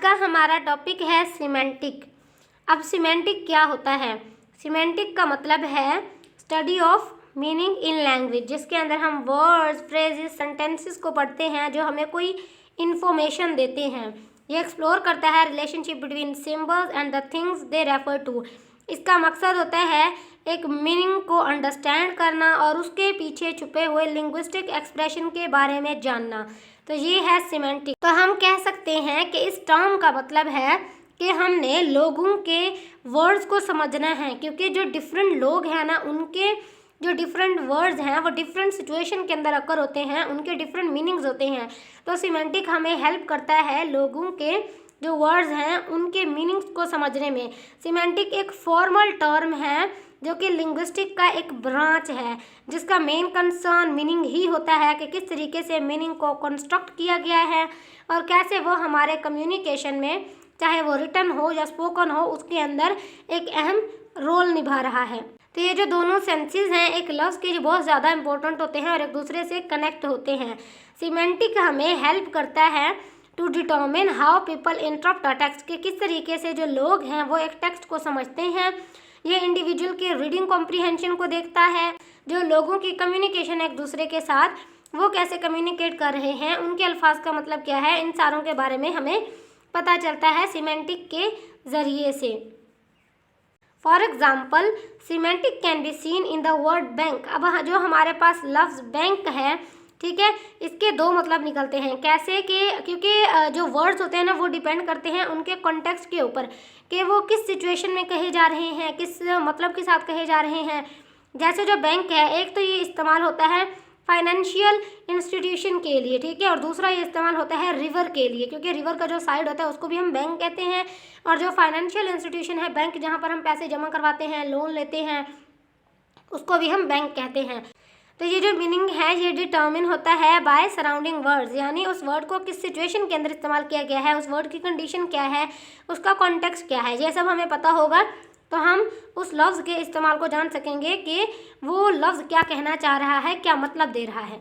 का हमारा टॉपिक है सिमेंटिक। अब सिमेंटिक क्या होता है? सिमेंटिक का मतलब है study of meaning in language, जिसके अंदर हम वर्ड्स, फ्रेजेस, सेंटेंसेस को पढ़ते हैं जो हमें कोई इन्फॉर्मेशन देते हैं। ये एक्सप्लोर करता है relationship between symbols and the things they refer to. इसका मकसद होता है एक मीनिंग को अंडरस्टैंड करना और उसके पीछे छुपे हुए लिंग्विस्टिक एक्सप्रेशन के बारे में जानना। तो ये है सिमेंटिक। तो हम कह सकते हैं कि इस टर्म का मतलब है कि हमने लोगों के वर्ड्स को समझना है, क्योंकि जो डिफरेंट लोग हैं ना, उनके जो डिफरेंट वर्ड्स हैं वो डिफरेंट सिचुएशन के अंदर अकर होते हैं, उनके डिफरेंट मीनिंग्स होते हैं। तो सिमेंटिक हमें हेल्प करता है लोगों के जो वर्ड्स हैं उनके मीनिंग्स को समझने में। सिमेंटिक एक फॉर्मल टर्म है जो कि लिंग्विस्टिक का एक ब्रांच है, जिसका मेन कंसर्न मीनिंग ही होता है कि किस तरीके से मीनिंग को कंस्ट्रक्ट किया गया है और कैसे वो हमारे कम्युनिकेशन में, चाहे वो रिटन हो या स्पोकन हो, उसके अंदर एक अहम रोल निभा रहा है। तो ये जो दोनों सेंसेस हैं एक लफ्ज़ के जो बहुत ज़्यादा इंपॉर्टेंट होते हैं और एक दूसरे से कनेक्ट होते हैं। सिमेंटिक हमें हेल्प करता है to determine how people interpret a text, के किस तरीके से जो लोग हैं वो एक टेक्स्ट को समझते हैं। ये इंडिविजुअल के रीडिंग कॉम्प्रीहेंशन को देखता है, जो लोगों की कम्युनिकेशन एक दूसरे के साथ वो कैसे कम्युनिकेट कर रहे हैं, उनके अल्फाज का मतलब क्या है, इन सारों के बारे में हमें पता चलता है सिमेंटिक के ज़रिए से। For example, semantic can be seen in the word bank. अब जो हमारे पास लफ्ज़ बैंक है, ठीक है, इसके दो मतलब निकलते हैं। कैसे कि क्योंकि जो वर्ड्स होते हैं ना वो डिपेंड करते हैं उनके कॉन्टेक्स्ट के ऊपर कि वो किस सिचुएशन में कहे जा रहे हैं, किस मतलब के साथ कहे जा रहे हैं। जैसे जो बैंक है, एक तो ये इस्तेमाल होता है फाइनेंशियल इंस्टीट्यूशन के लिए, ठीक है, और दूसरा ये इस्तेमाल होता है रिवर के लिए, क्योंकि रिवर का जो साइड होता है उसको भी हम बैंक कहते हैं, और जो फाइनेंशियल इंस्टीट्यूशन है, बैंक जहाँ पर हम पैसे जमा करवाते हैं, लोन लेते हैं, उसको भी हम बैंक कहते हैं। तो ये जो मीनिंग है ये डिटर्मिन होता है बाय सराउंडिंग वर्ड्स, यानी उस वर्ड को किस सिचुएशन के अंदर इस्तेमाल किया गया है, उस वर्ड की कंडीशन क्या है, उसका कॉन्टेक्स्ट क्या है। ये सब हमें पता होगा तो हम उस लफ्ज़ के इस्तेमाल को जान सकेंगे कि वो लफ्ज़ क्या कहना चाह रहा है, क्या मतलब दे रहा है।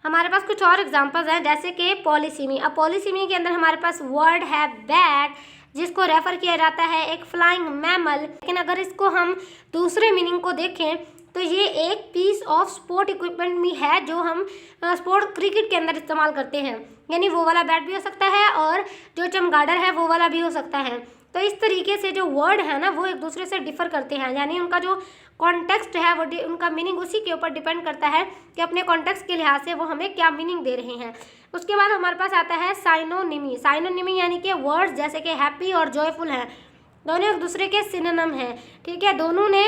हमारे पास कुछ और एग्जांपल्स हैं, जैसे कि पॉलीसिमी। अब पॉलीसिमी के अंदर हमारे पास वर्ड है बैट, जिसको रेफ़र किया जाता है एक फ्लाइंग मैमल। लेकिन अगर इसको हम दूसरे मीनिंग को देखें तो ये एक पीस ऑफ स्पोर्ट इक्विपमेंट भी है जो हम स्पोर्ट क्रिकेट के अंदर इस्तेमाल करते हैं, यानी वो वाला बैट भी हो सकता है और जो चमगादड़ है वो वाला भी हो सकता है। तो इस तरीके से जो वर्ड है ना वो एक दूसरे से डिफ़र करते हैं, यानी उनका जो कॉन्टेक्स्ट है वो उनका मीनिंग उसी के ऊपर डिपेंड करता है कि अपने कॉन्टेक्स्ट के लिहाज से वो हमें क्या मीनिंग दे रहे हैं। उसके बाद हमारे पास आता है साइनोनिमी। साइनोनिमी यानी कि वर्ड्स जैसे कि हैप्पी और जॉयफुल हैं, दोनों एक दूसरे के सिनोनिम हैं, ठीक है, दोनों ने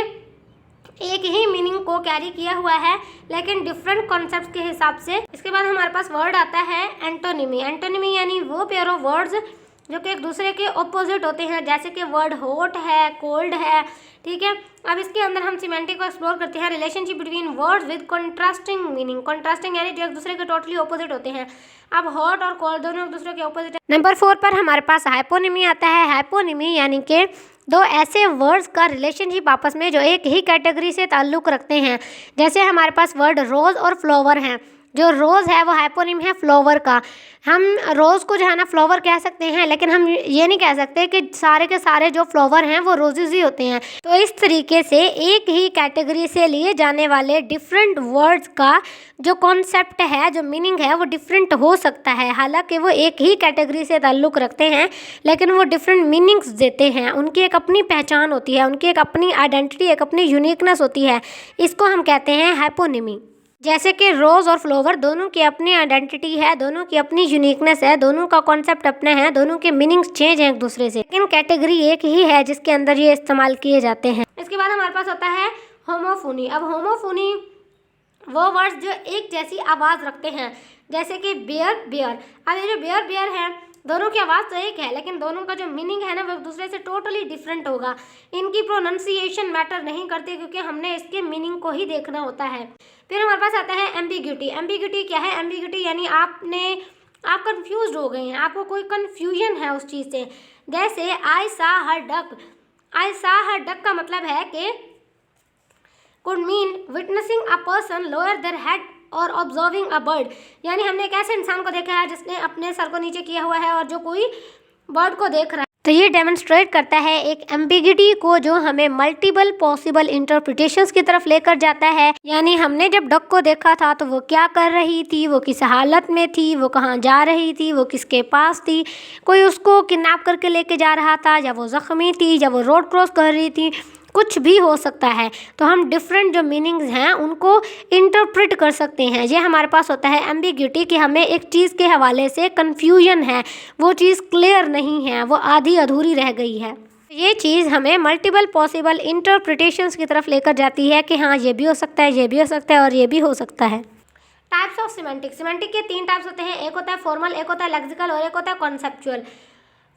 एक ही मीनिंग को कैरी किया हुआ है लेकिन डिफरेंट कॉन्सेप्ट्स के हिसाब से। इसके बाद हमारे पास वर्ड आता है एंटोनिमी। एंटोनिमी यानी वो पेयर ऑफ वर्ड्स जो कि एक दूसरे के ऑपोजिट होते हैं, जैसे कि वर्ड हॉट है, कोल्ड है, ठीक है। अब इसके अंदर हम सिमेंटिक को एक्सप्लोर करते हैं relationship between words with contrasting meaning. Contrasting यानी जो एक दूसरे के टोटली ऑपोजिट होते हैं। अब हॉट और कोल्ड दोनों एक दूसरे के ऑपोजिट है। नंबर 4 पर हमारे पास हाइपोनिमी आता है। हाइपोनिमी यानी कि दो ऐसे वर्ड्स का रिलेशनशिप आपस में जो एक ही कैटेगरी से ताल्लुक़ रखते हैं। जैसे हमारे पास वर्ड रोज़ और फ्लावर हैं। जो रोज़ है वो हाइपोनिम है फ्लावर का। हम रोज़ को जो है ना फ्लावर कह सकते हैं, लेकिन हम ये नहीं कह सकते कि सारे के सारे जो फ्लावर हैं वो रोजेज़ ही होते हैं। तो इस तरीके से एक ही कैटेगरी से लिए जाने वाले डिफरेंट वर्ड्स का जो कॉन्सेप्ट है, जो मीनिंग है, वो डिफरेंट हो सकता है। हालांकि वो एक ही कैटेगरी से ताल्लुक़ रखते हैं लेकिन वो डिफरेंट मीनिंग्स देते हैं। उनकी एक अपनी पहचान होती है, उनकी एक अपनी आइडेंटिटी, एक अपनी यूनिकनेस होती है। इसको हम कहते हैं हाइपोनिमी। जैसे कि रोज़ और फ्लावर दोनों की अपनी आइडेंटिटी है, दोनों की अपनी यूनिकनेस है, दोनों का कॉन्सेप्ट अपने हैं, दोनों के मीनिंग्स चेंज हैं एक दूसरे से, लेकिन कैटेगरी एक ही है जिसके अंदर ये इस्तेमाल किए जाते हैं। इसके बाद हमारे पास होता है होमोफोनी। अब होमोफोनी वो वर्ड्स जो एक जैसी आवाज़ रखते हैं, जैसे कि बेयर बेयर। अब ये जो बेयर बेयर है दोनों की आवाज़ तो एक है लेकिन दोनों का जो मीनिंग है ना वो एक दूसरे से टोटली डिफरेंट होगा। इनकी प्रोनाउंसिएशन मैटर नहीं करती क्योंकि हमने इसके मीनिंग को ही देखना होता है। फिर हमारे पास आता है एम्बिग्यूटी। एम्बिग्यूटी क्या है? एम्बिग्यूटी यानी आप कंफ्यूज हो गए हैं, आपको कोई कन्फ्यूजन है उस चीज़ से। जैसे आई सा हर डक। आई सा हर डक का मतलब है कि could mean witnessing a person lower their head और ऑब्जर्विंग अ बर्ड, यानी हमने एक ऐसे इंसान को देखा है जिसने अपने सर को नीचे किया हुआ है और जो कोई वर्ड को देख रहा है। तो ये डेमोन्स्ट्रेट करता है एक एम्बिगिटी को जो हमें मल्टीपल पॉसिबल इंटरप्रिटेशंस की तरफ लेकर जाता है। यानी हमने जब डक को देखा था तो वो क्या कर रही थी, वो किस हालत में थी, वो कहाँ जा रही थी, वो किसके पास थी, कोई उसको किडनैप करके लेके जा रहा था, या वो ज़ख्मी थी, या वो रोड क्रॉस कर रही थी, कुछ भी हो सकता है। तो हम डिफरेंट जो मीनिंग्स हैं उनको इंटरप्रेट कर सकते हैं। ये हमारे पास होता है एम्बिग्यूटी कि हमें एक चीज़ के हवाले से कन्फ्यूजन है, वो चीज़ क्लियर नहीं है, वो आधी अधूरी रह गई है। ये चीज़ हमें मल्टीपल पॉसिबल इंटरप्रिटेशंस की तरफ लेकर जाती है कि हाँ ये भी हो सकता है, ये भी हो सकता है और ये भी हो सकता है। Types of semantic. सिमेंटिक के 3 टाइप्स होते हैं, एक होता है फॉर्मल, एक होता है लेक्सिकल और एक होता है कॉन्सेप्चुअल।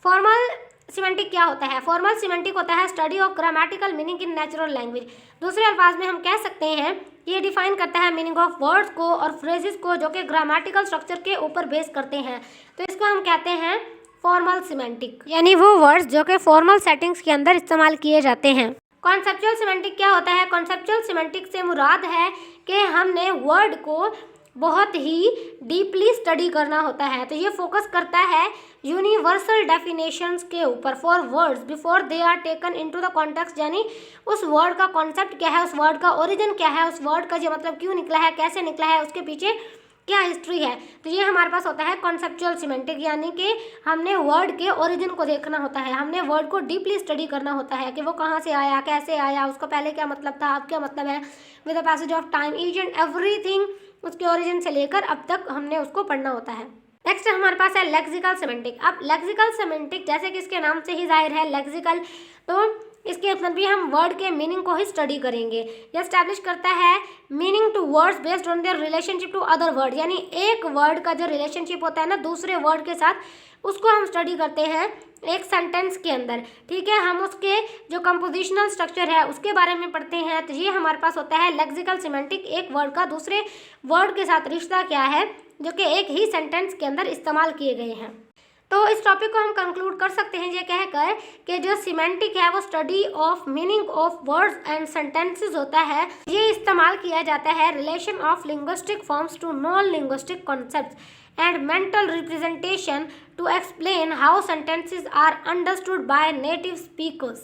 फॉर्मल सिमेंटिक क्या होता है? फॉर्मल सिमेंटिक होता है study of grammatical meaning in natural language. दूसरे अल्फाज में हम कह सकते हैं ये डिफाइन करता है मीनिंग ऑफ वर्ड्स को और फ्रेजेस को जो कि ग्रामेटिकल स्ट्रक्चर के ऊपर बेस करते हैं। तो इसको हम कहते हैं फॉर्मल सिमेंटिक, यानी वो वर्ड्स जो कि फॉर्मल सेटिंग्स के अंदर इस्तेमाल किए जाते हैं। कॉन्सेप्चुअल सिमेंटिक क्या होता है? कॉन्सेप्चुअल सिमेंटिक से मुराद है कि हमने वर्ड को बहुत ही डीपली स्टडी करना होता है। तो ये फोकस करता है यूनिवर्सल डेफिनेशंस के ऊपर for words before they are taken into the context, यानी उस वर्ड का कॉन्सेप्ट क्या है, उस वर्ड का ओरिजिन क्या है, उस वर्ड का ये मतलब क्यों निकला है, कैसे निकला है, उसके पीछे क्या हिस्ट्री है। तो ये हमारे पास होता है कॉन्सेप्चुअल सिमेंटिक, यानी कि हमने वर्ड के ओरिजिन को देखना होता है, हमने वर्ड को डीपली स्टडी करना होता है कि वो कहाँ से आया, कैसे आया, उसका पहले क्या मतलब था, अब क्या मतलब है। With the passage of time each and everything उसके ओरिजिन से लेकर अब तक हमने उसको पढ़ना होता है। नेक्स्ट हमारे पास है लेक्सिकल सिमेंटिक। अब लेक्सिकल सिमेंटिक जैसे कि इसके नाम से ही जाहिर है लेक्सिकल, तो इसके अंदर भी हम वर्ड के मीनिंग को ही स्टडी करेंगे। यह एस्टैब्लिश करता है meaning to words based on their relationship to other word, यानी एक वर्ड का जो रिलेशनशिप होता है ना दूसरे वर्ड के साथ, उसको हम स्टडी करते हैं एक सेंटेंस के अंदर। ठीक है, हम उसके जो कंपोजिशनल स्ट्रक्चर है उसके बारे में पढ़ते हैं। तो ये हमारे पास होता है लेक्सिकल सिमेंटिक, एक वर्ड का दूसरे वर्ड के साथ रिश्ता क्या है जो कि एक ही सेंटेंस के अंदर इस्तेमाल किए गए हैं। तो इस टॉपिक को हम कंक्लूड कर सकते हैं ये कहकर कि जो सिमेंटिक है वो study of meaning of words and sentences होता है। ये इस्तेमाल किया जाता है relation of linguistic forms to non linguistic concepts and mental representation to explain how sentences are understood by native speakers.